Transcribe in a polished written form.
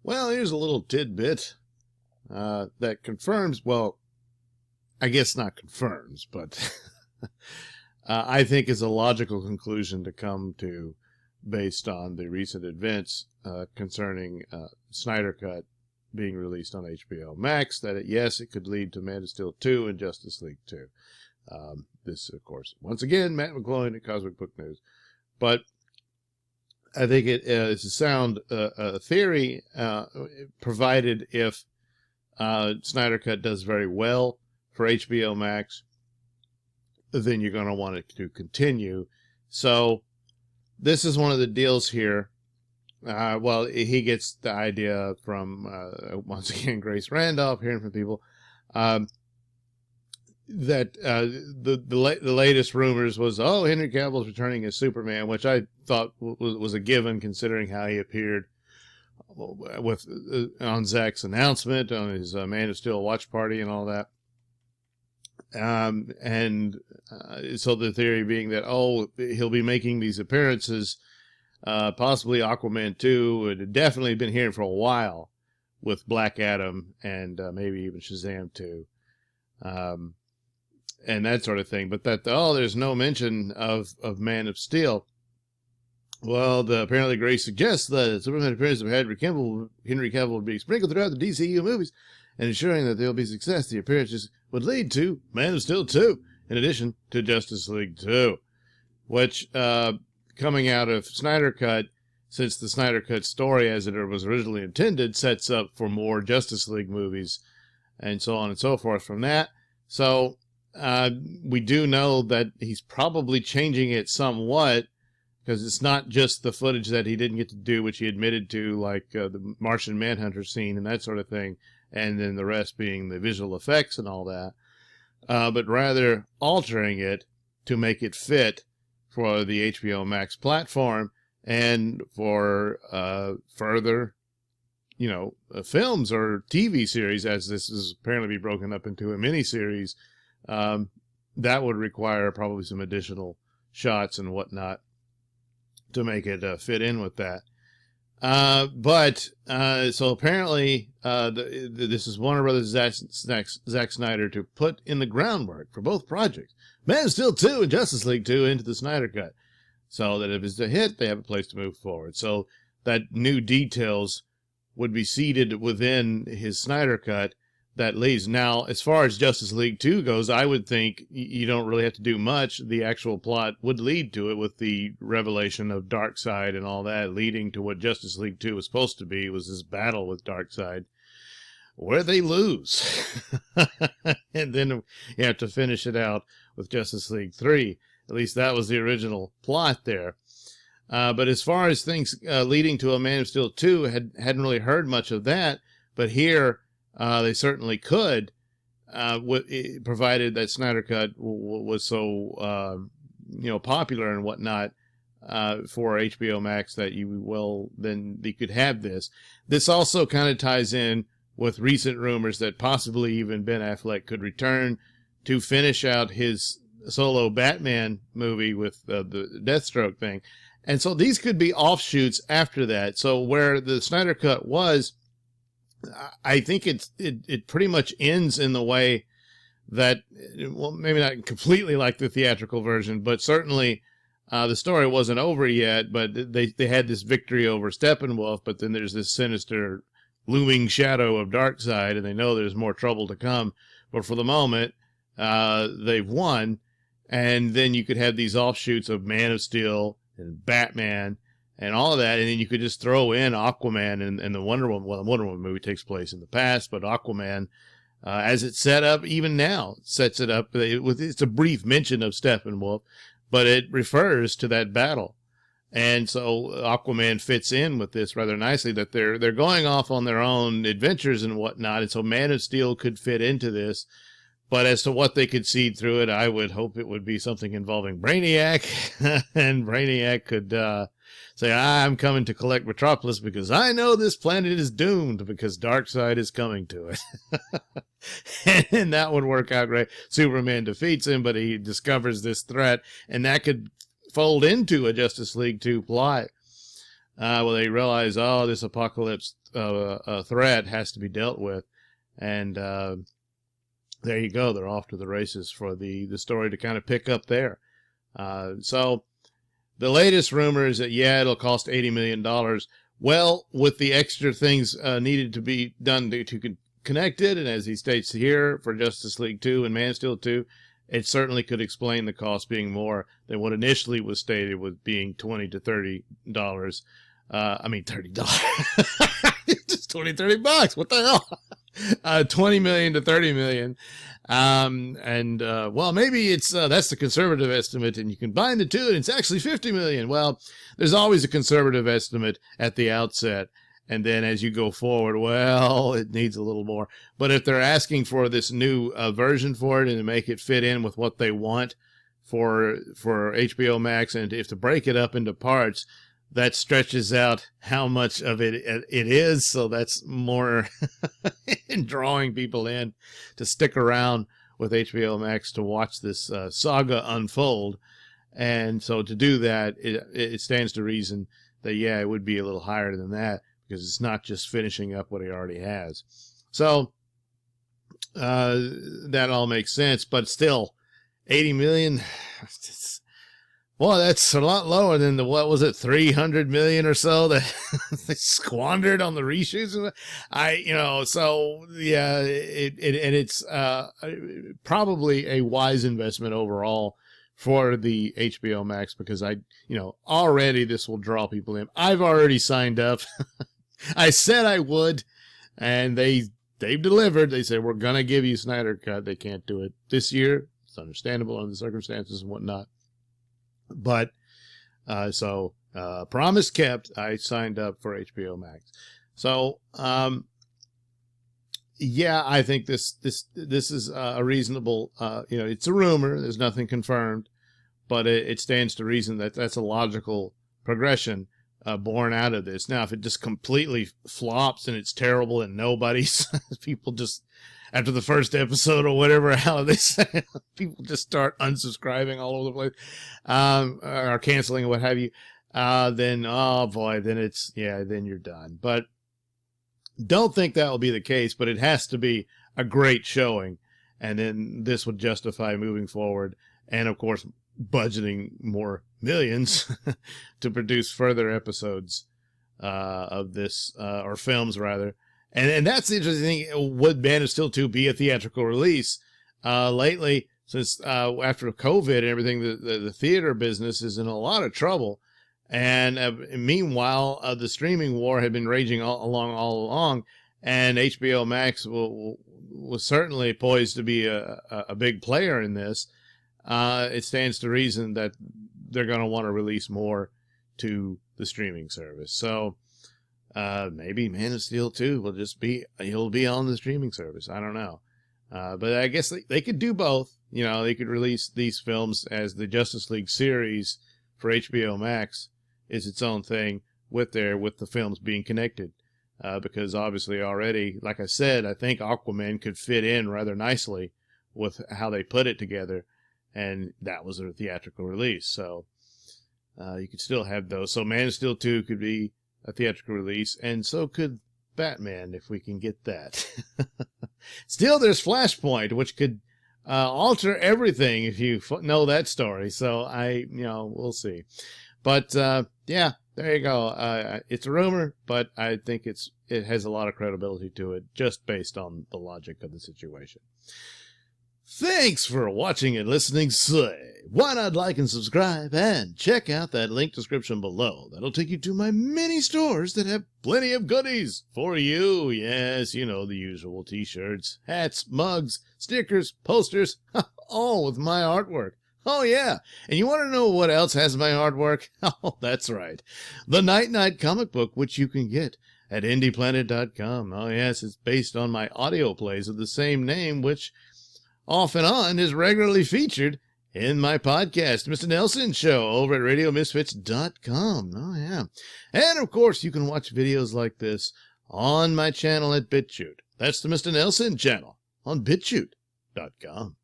Well, here's a little tidbit that confirms, well, I guess not confirms, but I think is a logical conclusion to come to based on the recent events concerning Snyder Cut being released on HBO Max, that yes, it could lead to Man of Steel 2 and Justice League 2. This, of course, once again, Matt McCloy at Cosmic Book News. But I think it's a sound theory, provided if Snyder Cut does very well for HBO Max, then you're going to want it to continue. So this is one of the deals here. Well, he gets the idea from, once again, Grace Randolph, hearing from people, that the latest rumors was, oh, Henry Cavill's returning as Superman, which I thought was a given considering how he appeared with on Zack's announcement, on his Man of Steel watch party and all that. So the theory being that, oh, he'll be making these appearances, possibly Aquaman 2, and definitely been here for a while with Black Adam and maybe even Shazam 2. And that sort of thing, but that, oh, there's no mention of Man of Steel. Well, apparently Grace suggests that Superman appearance of Henry Cavill will be sprinkled throughout the DCU movies, and ensuring that there will be success, the appearances would lead to Man of Steel 2, in addition to Justice League 2, which, coming out of Snyder Cut, since the Snyder Cut story, as it was originally intended, sets up for more Justice League movies, and so on and so forth from that. So, we do know that he's probably changing it somewhat, because it's not just the footage that he didn't get to do, which he admitted to, like the Martian Manhunter scene and that sort of thing, and then the rest being the visual effects and all that, but rather altering it to make it fit for the HBO Max platform and for further, films or TV series, as this is apparently be broken up into a miniseries. That would require probably some additional shots and whatnot to make it fit in with that. So apparently, this is Warner Brothers Zack Snyder to put in the groundwork for both projects, Man of Steel 2 and Justice League 2, into the Snyder Cut, so that if it's a hit, they have a place to move forward. So that new details would be seated within his Snyder Cut that leaves. Now, as far as Justice League 2 goes, I would think you don't really have to do much. The actual plot would lead to it, with the revelation of Darkseid and all that, leading to what Justice League 2 was supposed to be, was this battle with Darkseid, where they lose. And then you have to finish it out with Justice League 3. At least that was the original plot there. But as far as things leading to a Man of Steel 2, hadn't really heard much of that. But here, they certainly could, provided that Snyder Cut was so, popular and whatnot, for HBO Max, that then you could have this. This also kind of ties in with recent rumors that possibly even Ben Affleck could return to finish out his solo Batman movie with the Deathstroke thing. And so these could be offshoots after that. So where the Snyder Cut was, I think it pretty much ends in the way that, well, maybe not completely like the theatrical version, but certainly the story wasn't over yet, but they had this victory over Steppenwolf, but then there's this sinister looming shadow of Darkseid, and they know there's more trouble to come. But for the moment, they've won, and then you could have these offshoots of Man of Steel and Batman and all of that, and then you could just throw in Aquaman and the Wonder Woman. Well, the Wonder Woman movie takes place in the past, but Aquaman, as it's set up, even now, sets it up it's a brief mention of Steppenwolf, but it refers to that battle. And so Aquaman fits in with this rather nicely, that they're going off on their own adventures and whatnot, and so Man of Steel could fit into this. But as to what they could seed through it, I would hope it would be something involving Brainiac, and Brainiac could say, I'm coming to collect Metropolis because I know this planet is doomed because Darkseid is coming to it. And that would work out great. Superman defeats him, but he discovers this threat, and that could fold into a Justice League 2 plot. Well, they realize, oh, this apocalypse threat has to be dealt with. And there you go. They're off to the races for the story to kind of pick up there. So the latest rumor is that, yeah, it'll cost $80 million. Well, with the extra things needed to be done to connect it, and as he states here, for Justice League 2 and Man of Steel 2, it certainly could explain the cost being more than what initially was stated with being $20 to $30. $30. Just $20-$30. What the hell? 20 million to 30 million. Well, maybe it's, that's the conservative estimate, and you combine the two and it's actually 50 million. Well, there's always a conservative estimate at the outset. And then as you go forward, well, it needs a little more. But if they're asking for this new version for it and to make it fit in with what they want for HBO Max, and if to break it up into parts, that stretches out how much of it is. So that's more in drawing people in to stick around with HBO Max to watch this saga unfold. And so to do that, it stands to reason that, yeah, it would be a little higher than that, because it's not just finishing up what he already has. So that all makes sense, but still, 80 million, well, that's a lot lower than the, what was it, 300 million or so that they squandered on the reshoots. So yeah, it's probably a wise investment overall for the HBO Max, because already this will draw people in. I've already signed up. I said I would, and they've delivered. They said, we're going to give you Snyder Cut. They can't do it this year. It's understandable under the circumstances and whatnot. But, promise kept. I signed up for HBO Max. So, yeah, I think this is a reasonable, it's a rumor. There's nothing confirmed, but it stands to reason that that's a logical progression born out of this. Now, if it just completely flops and it's terrible and nobody's, people just, after the first episode or whatever, how they say, people just start unsubscribing all over the place, or canceling or what have you, then, oh boy, then then you're done. But don't think that will be the case, but it has to be a great showing. And then this would justify moving forward. And of course, budgeting more millions to produce further episodes of this, or films rather. And that's the interesting thing. Would Man of Steel 2 be a theatrical release? Lately, since after COVID and everything, the theater business is in a lot of trouble. And meanwhile, the streaming war had been raging all along, and HBO Max was certainly poised to be a big player in this. It stands to reason that they're going to want to release more to the streaming service. So maybe Man of Steel 2 he'll be on the streaming service. I don't know. But I guess they could do both. They could release these films as the Justice League series for HBO Max is its own thing with the films being connected. Because obviously already, like I said, I think Aquaman could fit in rather nicely with how they put it together. And that was a theatrical release. So you could still have those. So Man of Steel 2 could be a theatrical release, and so could Batman, if we can get that. Still, there's Flashpoint, which could alter everything if you know that story. So we'll see. But yeah, there you go. It's a rumor, but I think it has a lot of credibility to it, just based on the logic of the situation. Thanks for watching and listening. Say, why not like and subscribe, and check out that link description below. That'll take you to my many stores that have plenty of goodies for you. Yes, the usual t-shirts, hats, mugs, stickers, posters, all with my artwork. Oh yeah, and you want to know what else has my artwork? Oh, that's right. The Night Night comic book, which you can get at indieplanet.com. Oh yes, it's based on my audio plays of the same name, which off and on is regularly featured in my podcast, Mr Nailsin Show, over at radiomisfits.com. Oh, yeah. And, of course, you can watch videos like this on my channel at BitChute. That's the Mr Nailsin channel on BitChute.com.